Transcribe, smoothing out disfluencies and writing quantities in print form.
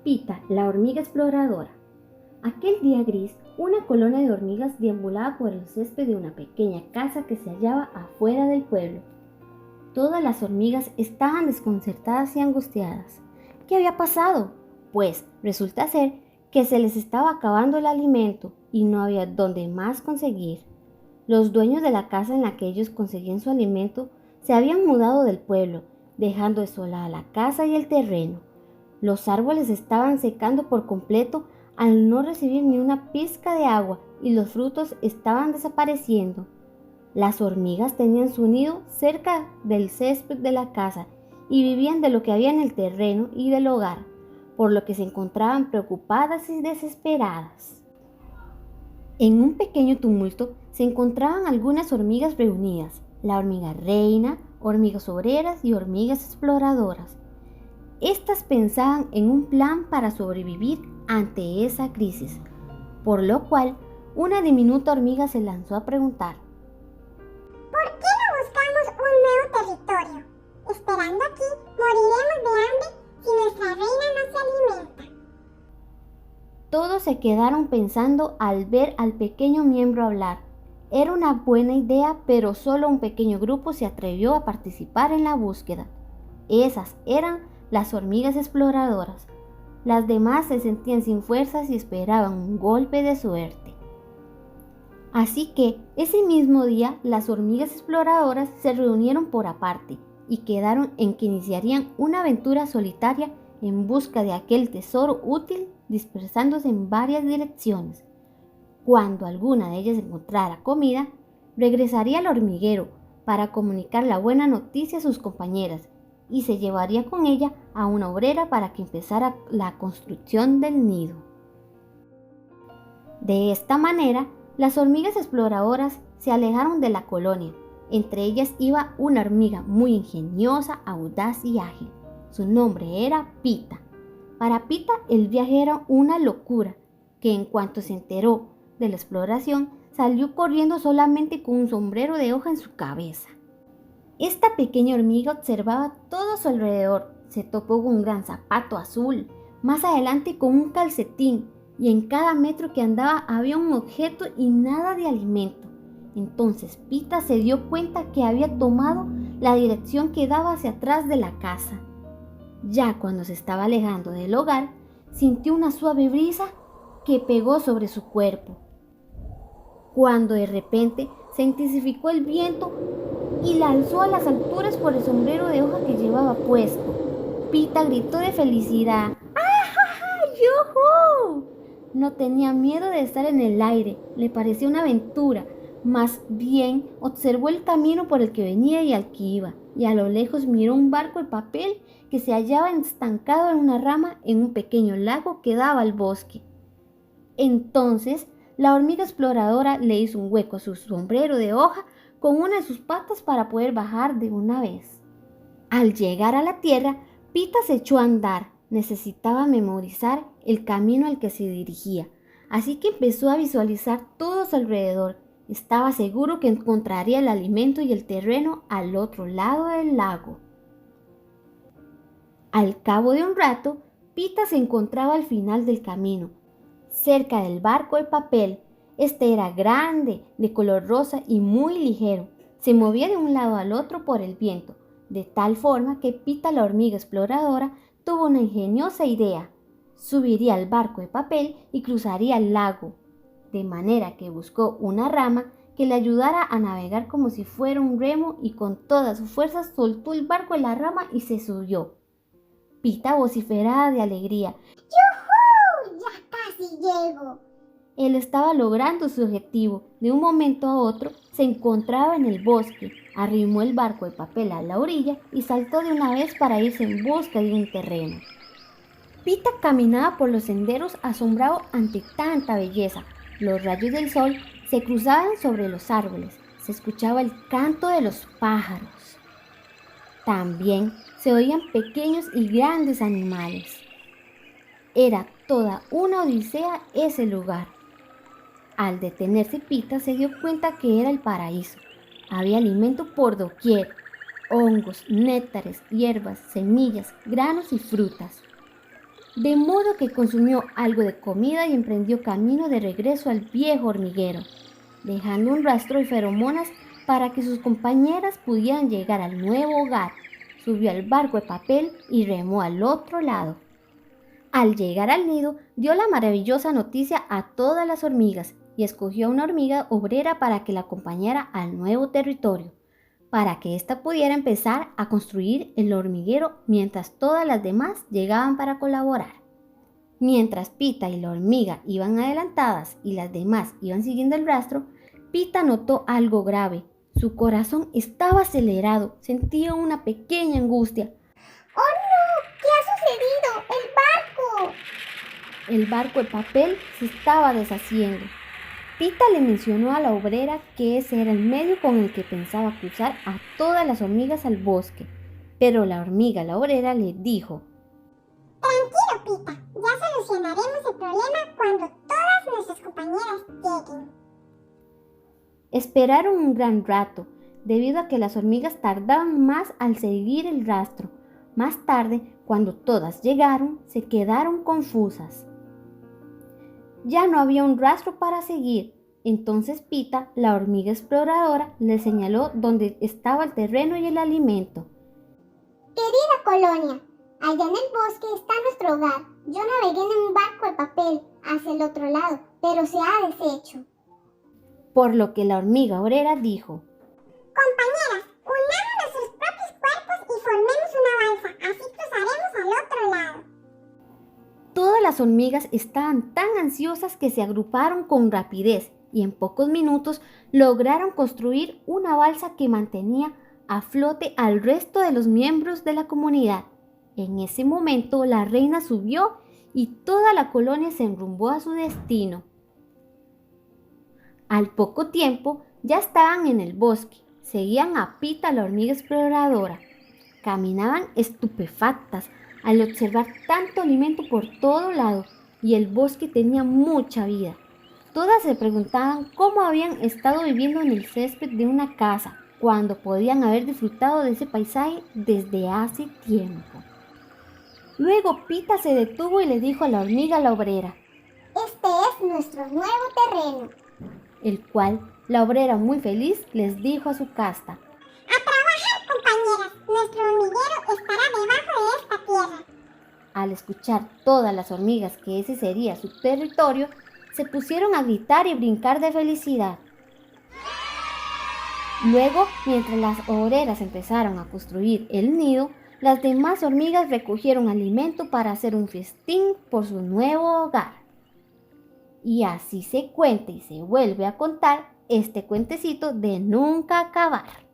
Pita, la hormiga exploradora. Aquel día gris, una colonia de hormigas deambulaba por el césped de una pequeña casa que se hallaba afuera del pueblo. Todas las hormigas estaban desconcertadas y angustiadas. ¿Qué había pasado? Pues resulta ser que se les estaba acabando el alimento y no había dónde más conseguir. Los dueños de la casa en la que ellos conseguían su alimento se habían mudado del pueblo, dejando desolada la casa y el terreno. Los árboles estaban secando por completo al no recibir ni una pizca de agua y los frutos estaban desapareciendo. Las hormigas tenían su nido cerca del césped de la casa y vivían de lo que había en el terreno y del hogar, por lo que se encontraban preocupadas y desesperadas. En un pequeño tumulto se encontraban algunas hormigas reunidas, la hormiga reina, hormigas obreras y hormigas exploradoras. Estas pensaban en un plan para sobrevivir ante esa crisis, por lo cual una diminuta hormiga se lanzó a preguntar: ¿por qué no buscamos un nuevo territorio? Esperando aquí, moriremos de hambre si nuestra reina no se alimenta. Todos se quedaron pensando al ver al pequeño miembro hablar. Era una buena idea, pero solo un pequeño grupo se atrevió a participar en la búsqueda. Esas eran las hormigas exploradoras. Las demás se sentían sin fuerzas y esperaban un golpe de suerte. Así que ese mismo día las hormigas exploradoras se reunieron por aparte y quedaron en que iniciarían una aventura solitaria en busca de aquel tesoro útil, dispersándose en varias direcciones. Cuando alguna de ellas encontrara comida, regresaría al hormiguero para comunicar la buena noticia a sus compañeras y se llevaría con ella a una obrera para que empezara la construcción del nido. De esta manera, las hormigas exploradoras se alejaron de la colonia. Entre ellas iba una hormiga muy ingeniosa, audaz y ágil. Su nombre era Pita. Para Pita el viaje era una locura, que en cuanto se enteró de la exploración, salió corriendo solamente con un sombrero de hoja en su cabeza. Esta pequeña hormiga observaba todo a su alrededor. Se topó con un gran zapato azul, más adelante con un calcetín, y en cada metro que andaba había un objeto y nada de alimento. Entonces Pita se dio cuenta que había tomado la dirección que daba hacia atrás de la casa. Ya cuando se estaba alejando del hogar, sintió una suave brisa que pegó sobre su cuerpo. Cuando de repente se intensificó el viento y la alzó a las alturas por el sombrero de hoja que llevaba puesto. Pita gritó de felicidad: ¡ah, yujú! No tenía miedo de estar en el aire, le pareció una aventura. Más bien observó el camino por el que venía y al que iba, y a lo lejos miró un barco de papel que se hallaba estancado en una rama en un pequeño lago que daba al bosque. Entonces la hormiga exploradora le hizo un hueco a su sombrero de hoja con una de sus patas para poder bajar de una vez. Al llegar a la tierra, Pita se echó a andar. Necesitaba memorizar el camino al que se dirigía, así que empezó a visualizar todo a su alrededor. Estaba seguro que encontraría el alimento y el terreno al otro lado del lago. Al cabo de un rato, Pita se encontraba al final del camino, cerca del barco de papel. Este era grande, de color rosa y muy ligero. Se movía de un lado al otro por el viento, de tal forma que Pita, la hormiga exploradora, tuvo una ingeniosa idea. Subiría al barco de papel y cruzaría el lago, de manera que buscó una rama que le ayudara a navegar como si fuera un remo y con todas sus fuerzas soltó el barco de la rama y se subió. Pita vociferaba de alegría: ¡Yujú! ¡Ya casi llego! Él estaba logrando su objetivo. De un momento a otro se encontraba en el bosque, arrimó el barco de papel a la orilla y saltó de una vez para irse en busca de un terreno. Pita caminaba por los senderos asombrado ante tanta belleza. Los rayos del sol se cruzaban sobre los árboles, se escuchaba el canto de los pájaros. También se oían pequeños y grandes animales. Era toda una odisea ese lugar. Al detenerse, Pita se dio cuenta que era el paraíso. Había alimento por doquier: hongos, néctares, hierbas, semillas, granos y frutas. de modo que consumió algo de comida y emprendió camino de regreso al viejo hormiguero, dejando un rastro de feromonas para que sus compañeras pudieran llegar al nuevo hogar. Subió al barco de papel y remó al otro lado. Al llegar al nido, dio la maravillosa noticia a todas las hormigas y escogió a una hormiga obrera para que la acompañara al nuevo territorio, para que ésta pudiera empezar a construir el hormiguero mientras todas las demás llegaban para colaborar. Mientras Pita y la hormiga iban adelantadas y las demás iban siguiendo el rastro, Pita notó algo grave. Su corazón estaba acelerado, sentía una pequeña angustia. ¡Oh no! ¿Qué ha sucedido? ¡El barco! El barco de papel se estaba deshaciendo. Pita le mencionó a la obrera que ese era el medio con el que pensaba cruzar a todas las hormigas al bosque, pero la obrera le dijo: Tranquilo, Pita, ya solucionaremos el problema cuando todas nuestras compañeras lleguen. Esperaron un gran rato, debido a que las hormigas tardaban más al seguir el rastro. Más tarde, cuando todas llegaron, se quedaron confusas. Ya no había un rastro para seguir. Entonces Pita, la hormiga exploradora, le señaló dónde estaba el terreno y el alimento. Querida colonia, allá en el bosque está nuestro hogar. Yo navegué en un barco de papel hacia el otro lado, pero se ha deshecho. Por lo que la hormiga obrera dijo: Compañeras, unamos nuestros propios cuerpos y formemos una balsa, así cruzaremos al otro lado. Todas las hormigas estaban tan ansiosas que se agruparon con rapidez y en pocos minutos lograron construir una balsa que mantenía a flote al resto de los miembros de la comunidad. En ese momento la reina subió y toda la colonia se enrumbó a su destino. Al poco tiempo ya estaban en el bosque, seguían a Pita la hormiga exploradora. Caminaban estupefactas al observar tanto alimento por todo lado y el bosque tenía mucha vida. Todas se preguntaban cómo habían estado viviendo en el césped de una casa cuando podían haber disfrutado de ese paisaje desde hace tiempo. Luego Pita se detuvo y le dijo a la hormiga la obrera: Este es nuestro nuevo terreno. El cual la obrera, muy feliz, les dijo a su casta: ¡A trabajar, compañeras! Nuestro hormiguero estará debajo de esta tierra. Al escuchar todas las hormigas que ese sería su territorio, se pusieron a gritar y brincar de felicidad. Luego, mientras las obreras empezaron a construir el nido, las demás hormigas recogieron alimento para hacer un festín por su nuevo hogar. Y así se cuenta y se vuelve a contar este cuentecito de nunca acabar.